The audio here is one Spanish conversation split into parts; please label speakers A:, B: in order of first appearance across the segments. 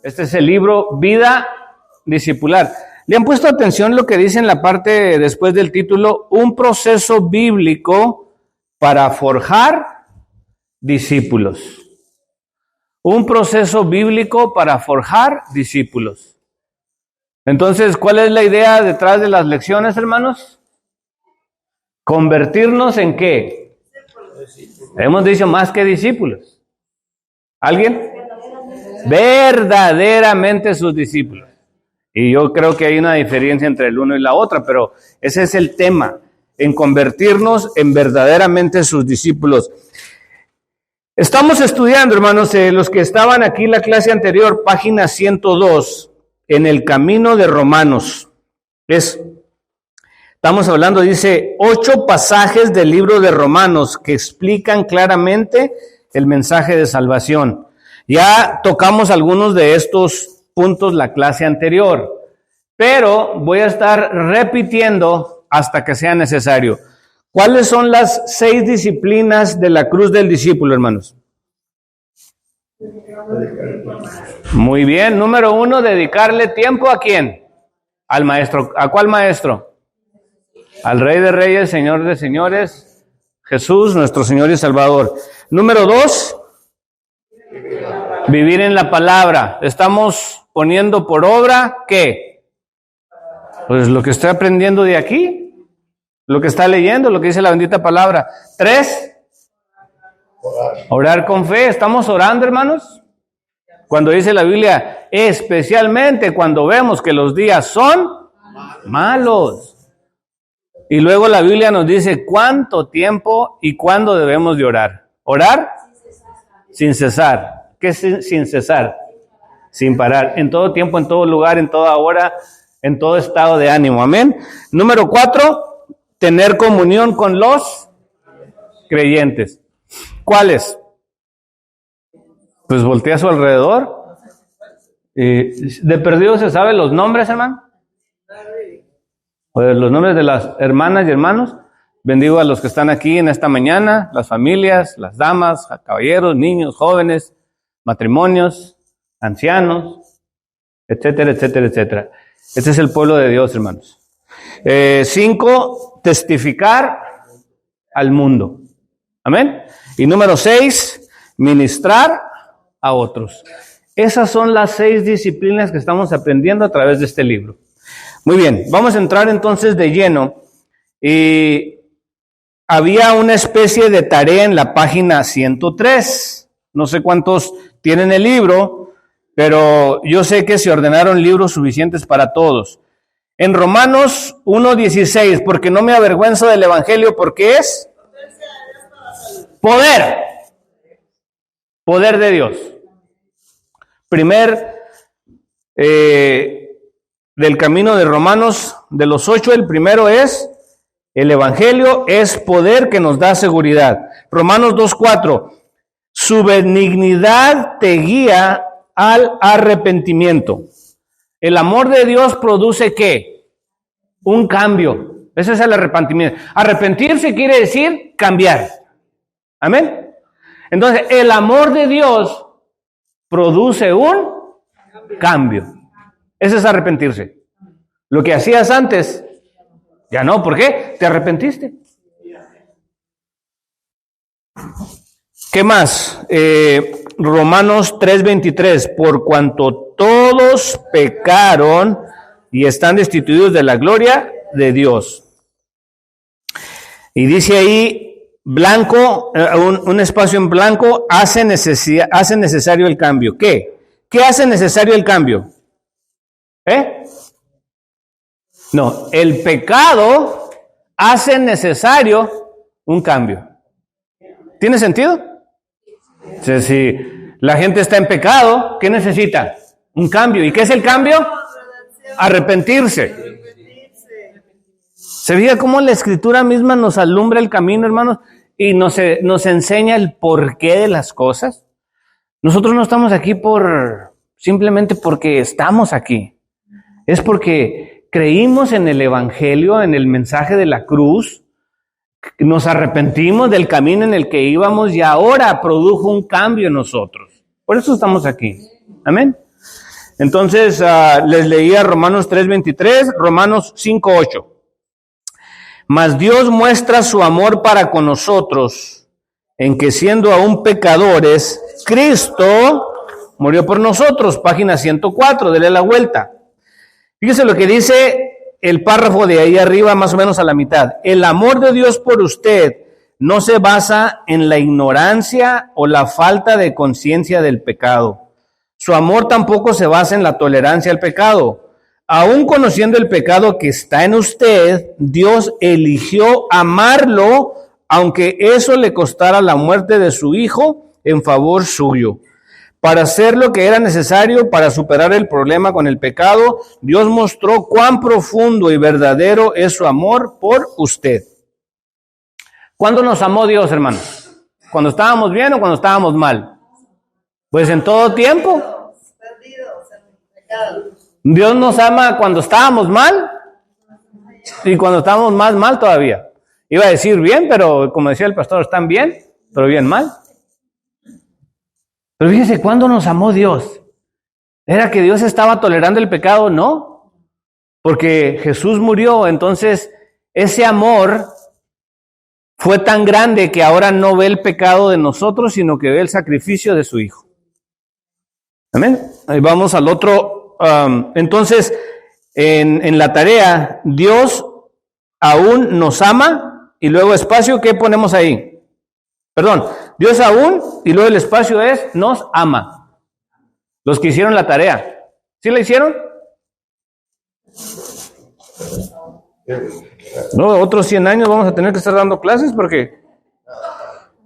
A: Este es el libro Vida Discipular. ¿Le han puesto atención lo que dice en la parte después del título? Un proceso bíblico para forjar discípulos. Un proceso bíblico para forjar discípulos. Entonces, ¿cuál es la idea detrás de las lecciones, hermanos? ¿Convertirnos en qué? Hemos dicho más que discípulos. ¿Alguien? Verdaderamente sus discípulos. Y yo creo que hay una diferencia entre el uno y la otra, pero ese es el tema, en convertirnos en verdaderamente sus discípulos. Estamos estudiando, hermanos, los que estaban aquí en la clase anterior, página 102, en el camino de Romanos. Estamos hablando, dice, 8 pasajes del libro de Romanos que explican claramente el mensaje de salvación. Ya tocamos algunos de estos puntos la clase anterior, pero voy a estar repitiendo hasta que sea necesario. ¿Cuáles son las 6 disciplinas de la cruz del discípulo, hermanos? Muy bien. Número 1, dedicarle tiempo ¿a quién? Al maestro. ¿A cuál maestro? Al Rey de Reyes, Señor de Señores, Jesús, nuestro Señor y Salvador. Número 2, vivir en la palabra. Estamos poniendo por obra, ¿qué? Pues lo que estoy aprendiendo de aquí, lo que está leyendo, lo que dice la bendita palabra. 3, orar con fe. ¿Estamos orando, hermanos? Cuando dice la Biblia, especialmente cuando vemos que los días son malos. Y luego la Biblia nos dice cuánto tiempo y cuándo debemos de orar. ¿Orar? Sin cesar. ¿Qué es sin cesar? Sin parar. En todo tiempo, en todo lugar, en toda hora, en todo estado de ánimo. Amén. Número 4, tener comunión con los creyentes. ¿Cuáles? Pues voltea a su alrededor. ¿De perdido se sabe los nombres, hermano? Los nombres de las hermanas y hermanos. Bendigo a los que están aquí en esta mañana, las familias, las damas, caballeros, niños, jóvenes, matrimonios, ancianos, etcétera, etcétera, etcétera. Este es el pueblo de Dios, hermanos. 5, testificar al mundo. Amén. Y número 6, ministrar a otros. Esas son las 6 disciplinas que estamos aprendiendo a través de este libro. Muy bien, vamos a entrar entonces de lleno. Y había una especie de tarea en la página 103. No sé cuántos tienen el libro, pero yo sé que se ordenaron libros suficientes para todos. En Romanos 1:16, porque no me avergüenzo del evangelio, porque es poder. Poder de Dios. Del camino de Romanos, de los 8, el primero es, el evangelio es poder que nos da seguridad. Romanos 2:4, su benignidad te guía al arrepentimiento. El amor de Dios produce ¿qué? Un cambio. Ese es el arrepentimiento. Arrepentirse quiere decir cambiar. Amén. Entonces, el amor de Dios produce un cambio. Ese es arrepentirse. Lo que hacías antes, ya no. ¿Por qué? Te arrepentiste. ¿Qué más? Romanos 3:23. Por cuanto todos pecaron y están destituidos de la gloria de Dios. Y dice ahí, blanco, un espacio en blanco, hace necesario el cambio. ¿Qué? ¿Qué hace necesario el cambio? No, el pecado hace necesario un cambio. ¿Tiene sentido? Si la gente está en pecado, ¿qué necesita? Un cambio. ¿Y qué es el cambio? Arrepentirse. ¿Se veía cómo la Escritura misma nos alumbra el camino, hermanos? Y nos enseña el porqué de las cosas. Nosotros no estamos aquí simplemente porque estamos aquí. Es porque creímos en el evangelio, en el mensaje de la cruz, nos arrepentimos del camino en el que íbamos y ahora produjo un cambio en nosotros. Por eso estamos aquí. Amén. Entonces, les leía Romanos 3:23, Romanos 5:8. Mas Dios muestra su amor para con nosotros, en que siendo aún pecadores, Cristo murió por nosotros. Página 104, dele la vuelta. Fíjese lo que dice el párrafo de ahí arriba, más o menos a la mitad. El amor de Dios por usted no se basa en la ignorancia o la falta de conciencia del pecado. Su amor tampoco se basa en la tolerancia al pecado. Aún conociendo el pecado que está en usted, Dios eligió amarlo, aunque eso le costara la muerte de su hijo en favor suyo. Para hacer lo que era necesario para superar el problema con el pecado, Dios mostró cuán profundo y verdadero es su amor por usted. ¿Cuándo nos amó Dios, hermanos? ¿Cuando estábamos bien o cuando estábamos mal? Pues en todo tiempo. Dios nos ama cuando estábamos mal y cuando estábamos más mal todavía. Iba a decir bien, pero como decía el pastor, están bien, pero bien mal. Pero fíjense, ¿cuándo nos amó Dios? ¿Era que Dios estaba tolerando el pecado? No, porque Jesús murió, entonces ese amor fue tan grande que ahora no ve el pecado de nosotros, sino que ve el sacrificio de su Hijo. Amén. Ahí vamos al otro. Entonces, en la tarea, Dios aún nos ama, y luego espacio, ¿qué ponemos ahí? Perdón, Dios aún, y luego el espacio es, nos ama. Los que hicieron la tarea, ¿sí la hicieron? No, otros 100 años vamos a tener que estar dando clases porque...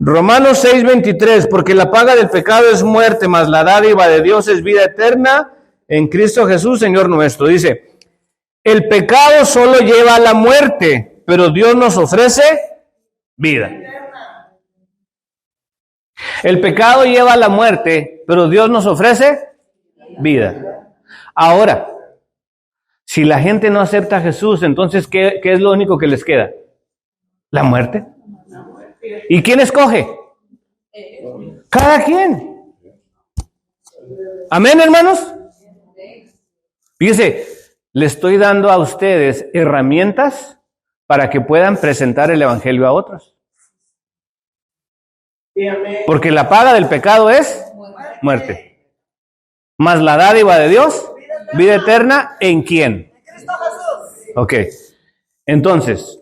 A: Romanos 6:23, porque la paga del pecado es muerte, mas la dádiva de Dios es vida eterna en Cristo Jesús, Señor nuestro. Dice, el pecado solo lleva a la muerte, pero Dios nos ofrece vida. El pecado lleva a la muerte, pero Dios nos ofrece vida. Ahora, si la gente no acepta a Jesús, entonces, ¿qué es lo único que les queda? La muerte. ¿Y quién escoge? Cada quien. Amén, hermanos. Fíjese, le estoy dando a ustedes herramientas para que puedan presentar el evangelio a otros. Porque la paga del pecado es muerte. Mas la dádiva de Dios, vida eterna, ¿en quién? Ok. Entonces,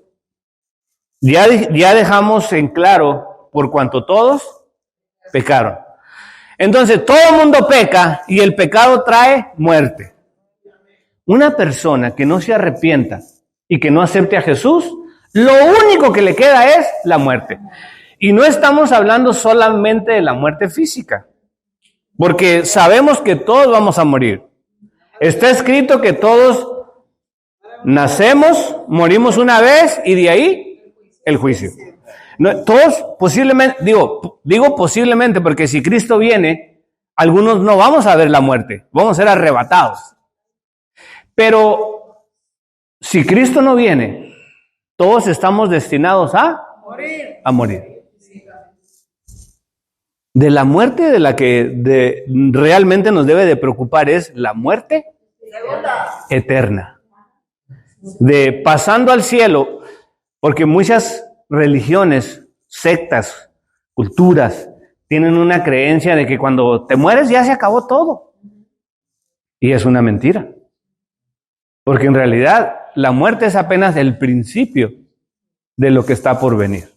A: ya dejamos en claro por cuanto todos pecaron. Entonces, todo el mundo peca y el pecado trae muerte. Una persona que no se arrepienta y que no acepte a Jesús, lo único que le queda es la muerte. Y no estamos hablando solamente de la muerte física, porque sabemos que todos vamos a morir. Está escrito que todos nacemos, morimos una vez y de ahí el juicio. No, todos posiblemente, digo posiblemente, porque si Cristo viene, algunos no vamos a ver la muerte, vamos a ser arrebatados. Pero si Cristo no viene, todos estamos destinados a morir. De la muerte de la que realmente nos debe de preocupar es la muerte eterna. De pasando al cielo, porque muchas religiones, sectas, culturas, tienen una creencia de que cuando te mueres ya se acabó todo. Y es una mentira. Porque en realidad la muerte es apenas el principio de lo que está por venir.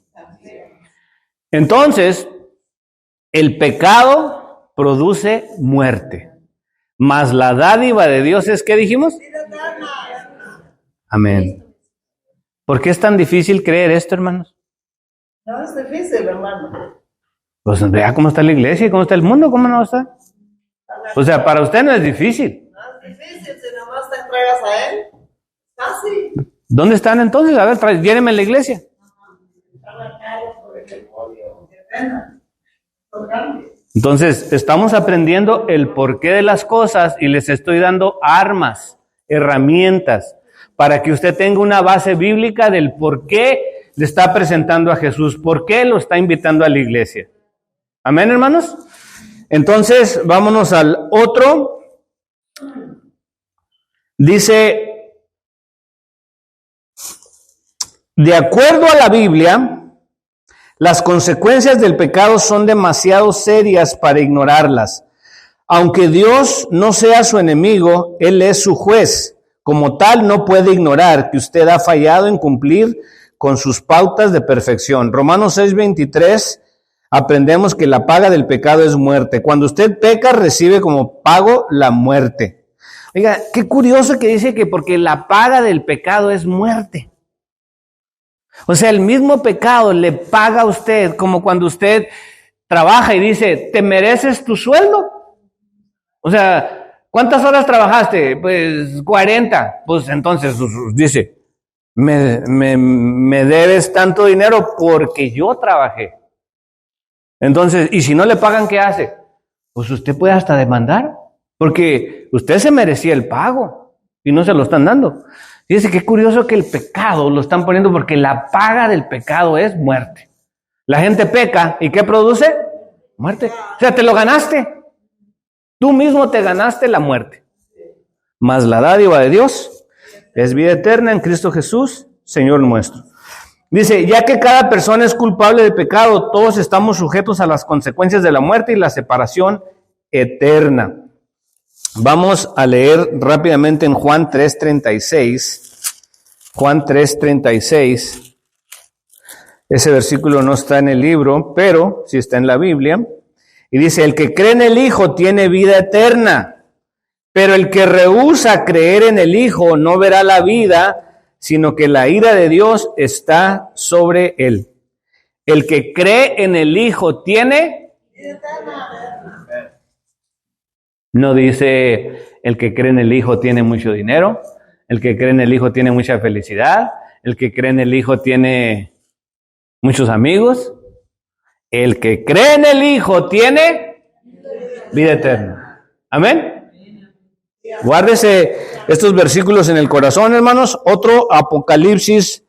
A: Entonces, el pecado produce muerte. Mas la dádiva de Dios es, ¿qué dijimos? Amén. ¿Por qué es tan difícil creer esto, hermanos?
B: No es difícil, hermano.
A: Pues vea cómo está la iglesia y cómo está el mundo, ¿cómo no está? O sea, para usted no es difícil.
B: No es difícil, si nomás te entregas a Él. Casi.
A: ¿Dónde están entonces? A ver, llévenme la iglesia. Entonces, estamos aprendiendo el porqué de las cosas y les estoy dando armas, herramientas, para que usted tenga una base bíblica del por qué le está presentando a Jesús, por qué lo está invitando a la iglesia. Amén, hermanos. Entonces, vámonos al otro. Dice, de acuerdo a la Biblia, las consecuencias del pecado son demasiado serias para ignorarlas. Aunque Dios no sea su enemigo, Él es su juez. Como tal, no puede ignorar que usted ha fallado en cumplir con sus pautas de perfección. Romanos 6:23, aprendemos que la paga del pecado es muerte. Cuando usted peca, recibe como pago la muerte. Oiga, qué curioso que dice que porque la paga del pecado es muerte. O sea, el mismo pecado le paga a usted, como cuando usted trabaja y dice, ¿te mereces tu sueldo? O sea, ¿cuántas horas trabajaste? Pues 40. Pues entonces dice, me debes tanto dinero porque yo trabajé. Entonces, y si no le pagan, ¿qué hace? Pues usted puede hasta demandar, porque usted se merecía el pago y no se lo están dando. Fíjese qué curioso que el pecado lo están poniendo porque la paga del pecado es muerte. La gente peca y ¿qué produce? Muerte. O sea, te lo ganaste. Tú mismo te ganaste la muerte. Mas la dádiva de Dios es vida eterna en Cristo Jesús, Señor nuestro. Dice, ya que cada persona es culpable de pecado, todos estamos sujetos a las consecuencias de la muerte y la separación eterna. Vamos a leer rápidamente en Juan 3:36. Juan 3:36. Ese versículo no está en el libro, pero sí está en la Biblia. Y dice, el que cree en el Hijo tiene vida eterna, pero el que rehúsa creer en el Hijo no verá la vida, sino que la ira de Dios está sobre él. El que cree en el Hijo tiene vida eterna. No dice, el que cree en el Hijo tiene mucho dinero, el que cree en el Hijo tiene mucha felicidad, el que cree en el Hijo tiene muchos amigos. El que cree en el Hijo tiene vida eterna. Amén. Guárdese estos versículos en el corazón, hermanos. Otro, Apocalipsis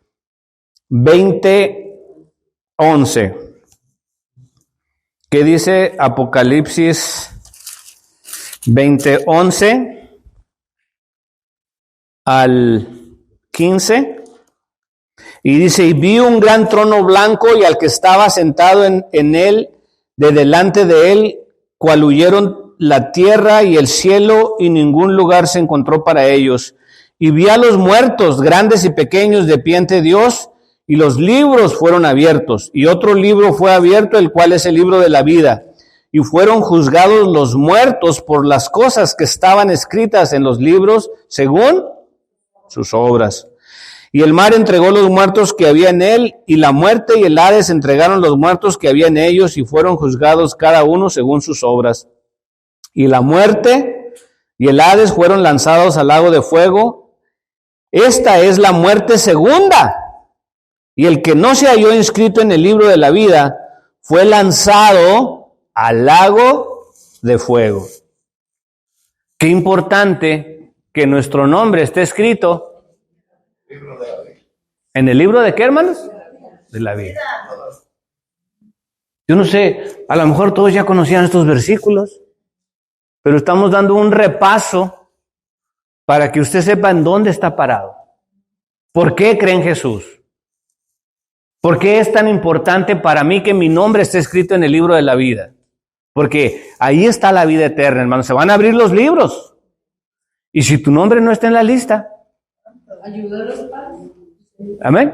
A: 20:11. ¿Qué dice Apocalipsis 20:11 al 15? Y dice, y vi un gran trono blanco y al que estaba sentado en él, de delante de él, cual huyeron la tierra y el cielo, y ningún lugar se encontró para ellos. Y vi a los muertos, grandes y pequeños, de pie ante Dios, y los libros fueron abiertos. Y otro libro fue abierto, el cual es el libro de la vida. Y fueron juzgados los muertos por las cosas que estaban escritas en los libros, según sus obras. Y el mar entregó los muertos que había en él, y la muerte y el Hades entregaron los muertos que había en ellos, y fueron juzgados cada uno según sus obras. Y la muerte y el Hades fueron lanzados al lago de fuego. Esta es la muerte segunda. Y el que no se halló inscrito en el libro de la vida fue lanzado al lago de fuego. Qué importante que nuestro nombre esté escrito ¿en el libro de qué, hermanos? De la vida. Yo no sé, a lo mejor todos ya conocían estos versículos, pero estamos dando un repaso para que usted sepa en dónde está parado. ¿Por qué cree en Jesús? ¿Por qué es tan importante para mí que mi nombre esté escrito en el libro de la vida? Porque ahí está la vida eterna, hermano. Se van a abrir los libros. Y si tu nombre no está en la lista, amén.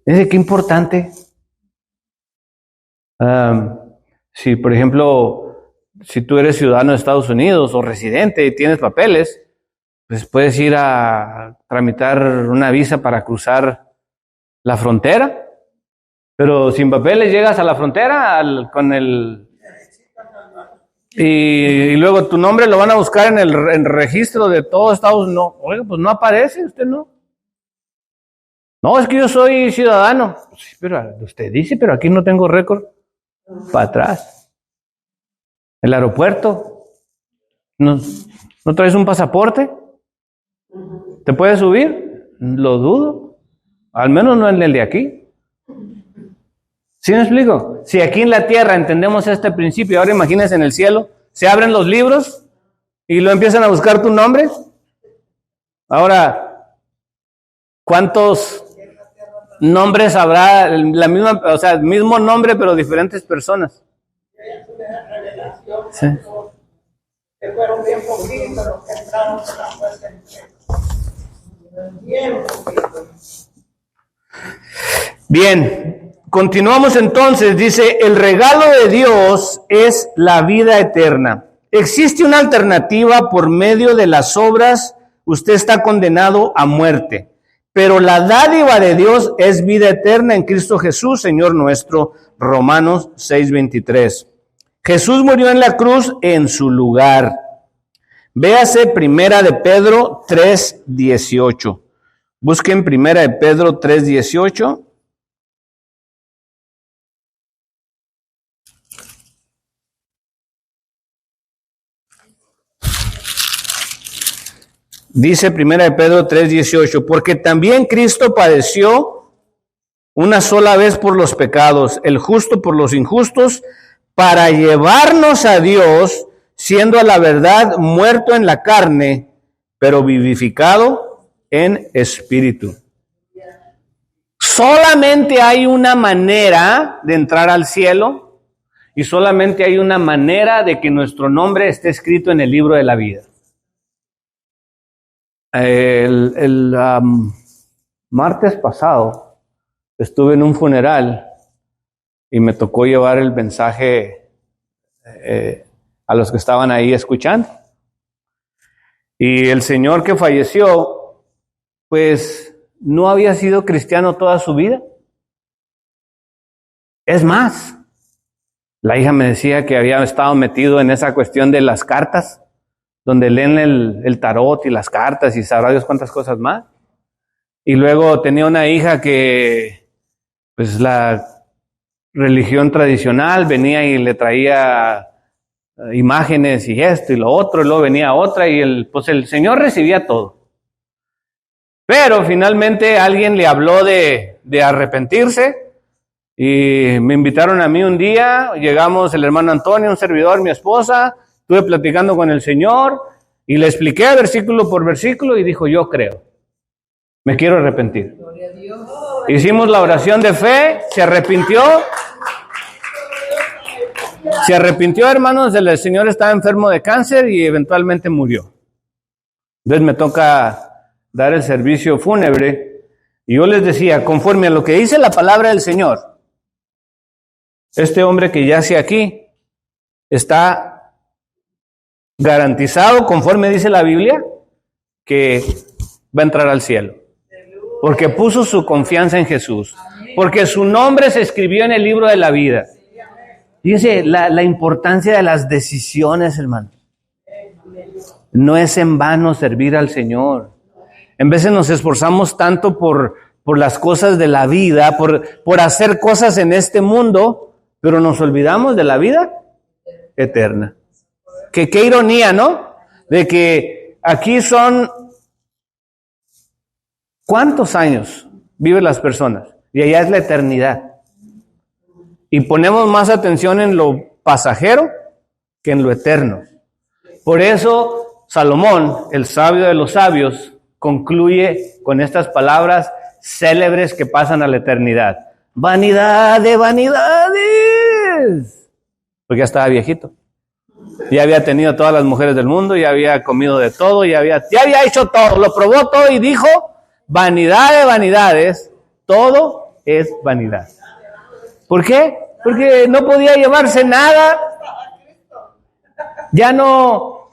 A: Es que importante. Si, por ejemplo, si tú eres ciudadano de Estados Unidos o residente y tienes papeles, pues puedes ir a tramitar una visa para cruzar la frontera. Pero sin papeles llegas a la frontera con el... Y luego tu nombre lo van a buscar en el registro de todos Estados Unidos. No, oiga, pues no aparece, usted no. No, es que yo soy ciudadano. Sí, pero usted dice, pero aquí no tengo récord. Para atrás. El aeropuerto. ¿No traes un pasaporte? ¿Te puedes subir? Lo dudo. Al menos no en el de aquí. ¿Sí me explico? Si aquí en la tierra entendemos este principio, ahora imagínense en el cielo, se abren los libros y lo empiezan a buscar tu nombre. Ahora, ¿cuántos nombres habrá? La misma, o sea, el mismo nombre, pero diferentes personas. Sí.
B: Que fueron bien poquitos los que entraron a la fuerza. Bien poquitos.
A: Bien, continuamos entonces. Dice, el regalo de Dios es la vida eterna. Existe una alternativa por medio de las obras. Usted está condenado a muerte. Pero la dádiva de Dios es vida eterna en Cristo Jesús, Señor nuestro. Romanos 6:23. Jesús murió en la cruz en su lugar. Véase Primera de Pedro 3:18. Busquen Primera de Pedro 3:18. Dice Primera de Pedro 3:18, porque también Cristo padeció una sola vez por los pecados, el justo por los injustos, para llevarnos a Dios, siendo a la verdad muerto en la carne, pero vivificado en espíritu. Solamente hay una manera de entrar al cielo y solamente hay una manera de que nuestro nombre esté escrito en el libro de la vida. El martes pasado estuve en un funeral y me tocó llevar el mensaje a los que estaban ahí escuchando. Y el señor que falleció, pues no había sido cristiano toda su vida. Es más, la hija me decía que había estado metido en esa cuestión de las cartas, donde leen el tarot y las cartas y sabrá Dios cuántas cosas más. Y luego tenía una hija que, pues la religión tradicional venía y le traía imágenes y esto y lo otro, y luego venía otra y el Señor recibía todo. Pero finalmente alguien le habló de arrepentirse y me invitaron a mí un día, llegamos el hermano Antonio, un servidor, mi esposa, estuve platicando con el Señor y le expliqué versículo por versículo y dijo, yo creo, me quiero arrepentir. Hicimos la oración de fe, se arrepintió, hermanos, el Señor estaba enfermo de cáncer y eventualmente murió. Entonces me toca dar el servicio fúnebre y yo les decía, conforme a lo que dice la palabra del Señor, este hombre que yace aquí está garantizado, conforme dice la Biblia, que va a entrar al cielo. Porque puso su confianza en Jesús. Porque su nombre se escribió en el libro de la vida. Fíjense la importancia de las decisiones, hermano. No es en vano servir al Señor. En veces nos esforzamos tanto por las cosas de la vida, por hacer cosas en este mundo, pero nos olvidamos de la vida eterna. Qué ironía, ¿no? De que aquí son ¿cuántos años viven las personas? Y allá es la eternidad. Y ponemos más atención en lo pasajero que en lo eterno. Por eso Salomón, el sabio de los sabios, concluye con estas palabras célebres que pasan a la eternidad. Vanidad de vanidades. Porque ya estaba viejito. Ya había tenido todas las mujeres del mundo, ya había comido de todo, ya había hecho todo, lo probó todo y dijo, vanidad de vanidades, todo es vanidad. ¿Por qué? Porque no podía llevarse nada, ya no.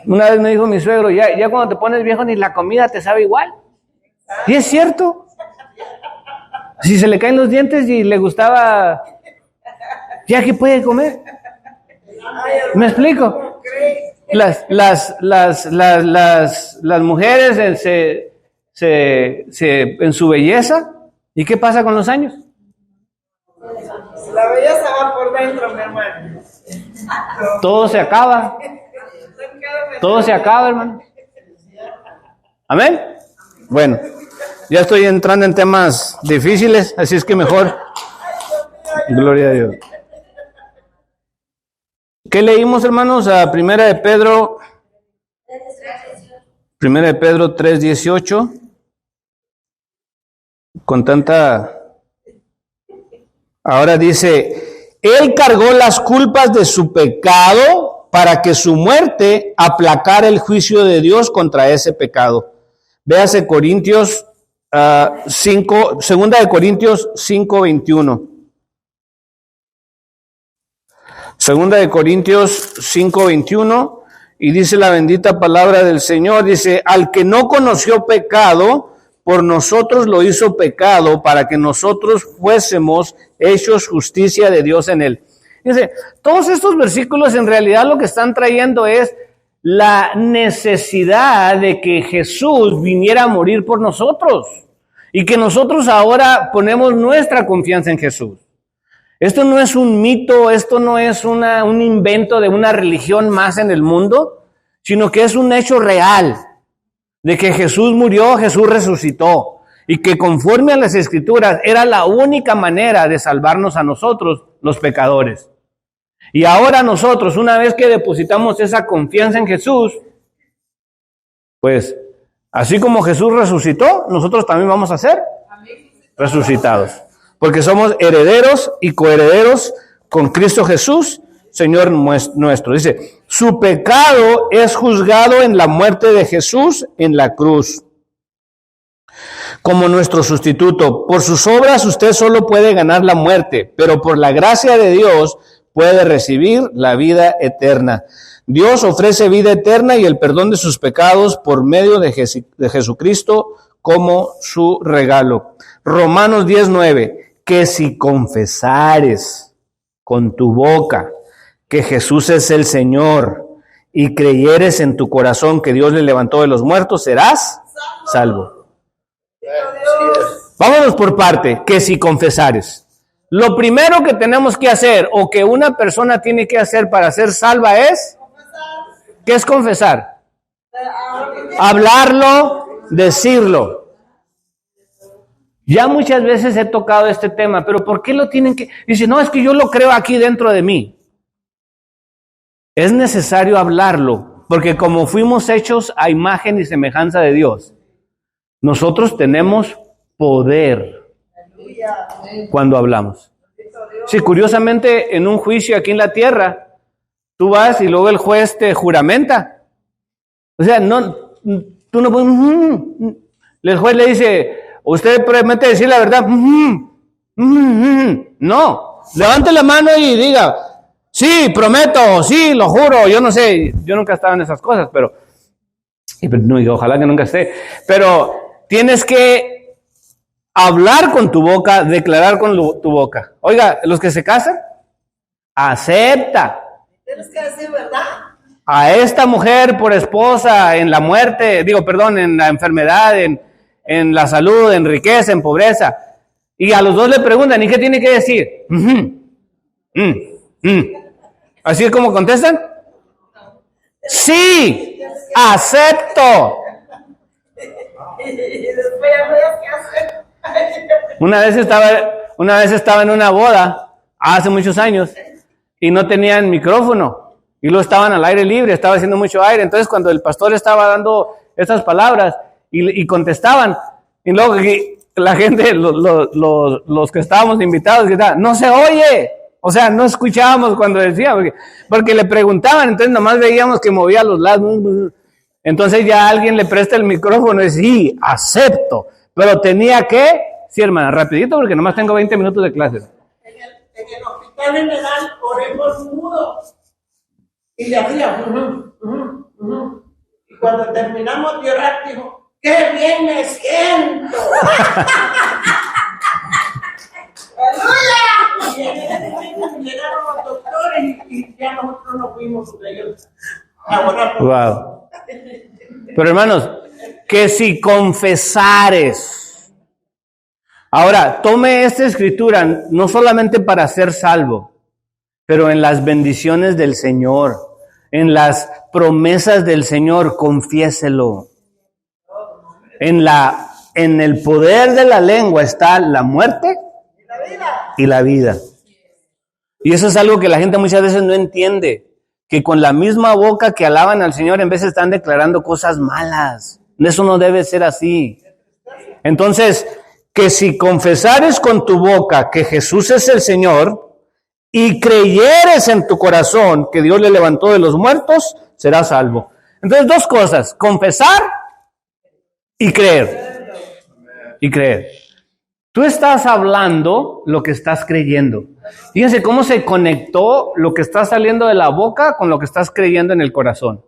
A: Una vez me dijo mi suegro, ya cuando te pones viejo ni la comida te sabe igual. Y es cierto. Si se le caen los dientes y le gustaba, ¿ya qué puede comer? ¿Me explico? Las mujeres en su belleza, ¿y qué pasa con los años?
B: La belleza va por dentro, mi hermano.
A: Todo se acaba. Todo se acaba, hermano. ¿Amén? Bueno, ya estoy entrando en temas difíciles, así es que mejor. Gloria a Dios. ¿Qué leímos, hermanos? A Primera de Pedro 3:18. Con tanta... Ahora dice, Él cargó las culpas de su pecado para que su muerte aplacara el juicio de Dios contra ese pecado. Véase Corintios 5, Segunda de Corintios 5:21. Segunda de Corintios 5:21, y dice la bendita palabra del Señor, dice, al que no conoció pecado, por nosotros lo hizo pecado, para que nosotros fuésemos hechos justicia de Dios en él. Dice, todos estos versículos en realidad lo que están trayendo es la necesidad de que Jesús viniera a morir por nosotros, y que nosotros ahora ponemos nuestra confianza en Jesús. Esto no es un mito, esto no es un invento de una religión más en el mundo, sino que es un hecho real, de que Jesús murió, Jesús resucitó, y que conforme a las Escrituras era la única manera de salvarnos a nosotros, los pecadores. Y ahora nosotros, una vez que depositamos esa confianza en Jesús, pues así como Jesús resucitó, nosotros también vamos a ser resucitados. Porque somos herederos y coherederos con Cristo Jesús, Señor nuestro. Dice, su pecado es juzgado en la muerte de Jesús en la cruz, como nuestro sustituto. Por sus obras usted solo puede ganar la muerte, pero por la gracia de Dios puede recibir la vida eterna. Dios ofrece vida eterna y el perdón de sus pecados por medio de Jesucristo como su regalo. Romanos 10:9. Que si confesares con tu boca que Jesús es el Señor y creyeres en tu corazón que Dios le levantó de los muertos, serás salvo. Vámonos por parte, que si confesares. Lo primero que tenemos que hacer o que una persona tiene que hacer para ser salva es, ¿qué es confesar? Hablarlo, decirlo. Ya muchas veces he tocado este tema, pero ¿por qué lo tienen que...? Dice, no, es que yo lo creo aquí dentro de mí. Es necesario hablarlo, porque como fuimos hechos a imagen y semejanza de Dios, nosotros tenemos poder cuando hablamos. Sí, curiosamente, en un juicio aquí en la tierra, tú vas y luego el juez te juramenta. O sea, no, tú no puedes... El juez le dice... ¿Usted promete decir la verdad? No. Levante la mano y diga, sí, prometo, sí, lo juro. Yo no sé, yo nunca estaba en esas cosas, pero no, ojalá que nunca esté. Pero tienes que hablar con tu boca, declarar con tu boca. Oiga, los que se casan, acepta.
B: Tienes que decir verdad.
A: A esta mujer por esposa, en la muerte, en la enfermedad, en la salud, en riqueza, en pobreza. Y a los dos le preguntan, ¿y qué tiene que decir? ¿Así es como contestan? Sí, acepto. Una vez estaba en una boda, hace muchos años, y no tenían micrófono, y luego estaban al aire libre, estaba haciendo mucho aire. Entonces cuando el pastor estaba dando estas palabras, y contestaban, y luego la gente, los que estábamos invitados, gritaban, no se oye, o sea, no escuchábamos cuando decía, porque le preguntaban, entonces nomás veíamos que movía los lados, entonces ya alguien le presta el micrófono y dice, sí, acepto, pero tenía que, sí hermana, rapidito porque nomás tengo 20 minutos de clase.
B: En el hospital general oremos mudos, y le hacía, y cuando terminamos de orar, dijo, ¡qué bien me siento! ¡Aleluya! Llegaron los doctores y ya nosotros nos fuimos con ellos.
A: Wow. Pero hermanos, que si confesares. Ahora, tome esta escritura no solamente para ser salvo, pero en las bendiciones del Señor, en las promesas del Señor, confiéselo. En el poder de la lengua está la muerte y la vida. Y eso es algo que la gente muchas veces no entiende. que con la misma boca que alaban al Señor en vez están declarando cosas malas. Eso no debe ser así. Entonces, que si confesares con tu boca que Jesús es el Señor y creyeres en tu corazón que Dios le levantó de los muertos, serás salvo. Entonces, dos cosas, confesar y creer. Y creer. Tú estás hablando lo que estás creyendo. Fíjense cómo se conectó lo que está saliendo de la boca con lo que estás creyendo en el corazón.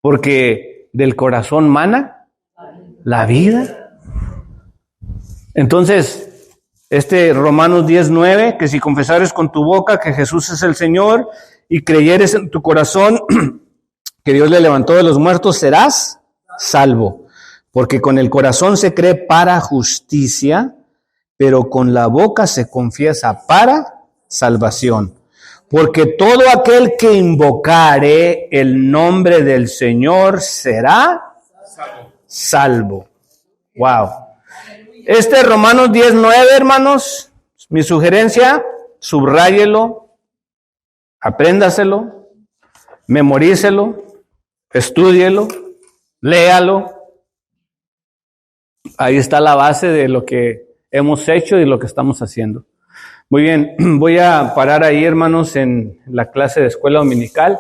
A: Porque del corazón mana la vida. Entonces, Romanos 10:9, que si confesares con tu boca que Jesús es el Señor y creyeres en tu corazón que Dios le levantó de los muertos, serás salvo. Porque con el corazón se cree para justicia, pero con la boca se confiesa para salvación. Porque todo aquel que invocare el nombre del Señor será salvo. Wow. Romanos 10:9, hermanos, mi sugerencia, subráyelo, apréndaselo, memorícelo, estúdielo, léalo. Ahí está la base de lo que hemos hecho y lo que estamos haciendo. Muy bien, voy a parar ahí, hermanos, en la clase de escuela dominical,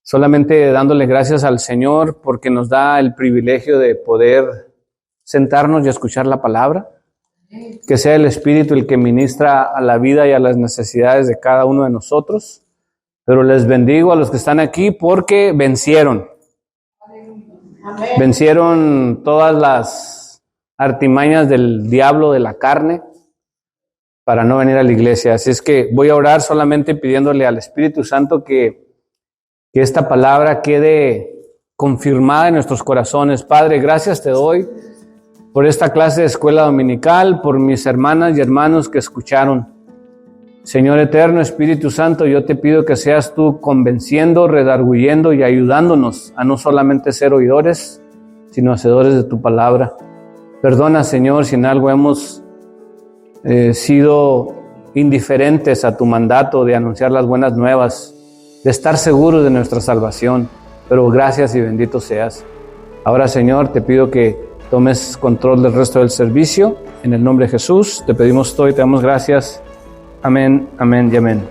A: solamente dándole gracias al Señor porque nos da el privilegio de poder sentarnos y escuchar la palabra, que sea el Espíritu el que ministra a la vida y a las necesidades de cada uno de nosotros. Pero les bendigo a los que están aquí porque vencieron. Vencieron todas las artimañas del diablo, de la carne, para no venir a la iglesia. Así es que voy a orar solamente pidiéndole al Espíritu Santo que esta palabra quede confirmada en nuestros corazones. Padre, gracias te doy por esta clase de escuela dominical, por mis hermanas y hermanos que escucharon. Señor eterno, Espíritu Santo, yo te pido que seas tú convenciendo, redarguyendo y ayudándonos a no solamente ser oidores, sino hacedores de tu palabra. Perdona, Señor, si en algo hemos sido indiferentes a tu mandato de anunciar las buenas nuevas, de estar seguros de nuestra salvación, pero gracias y bendito seas. Ahora, Señor, te pido que tomes control del resto del servicio. En el nombre de Jesús, te pedimos todo y te damos gracias. Amén, amén y amén.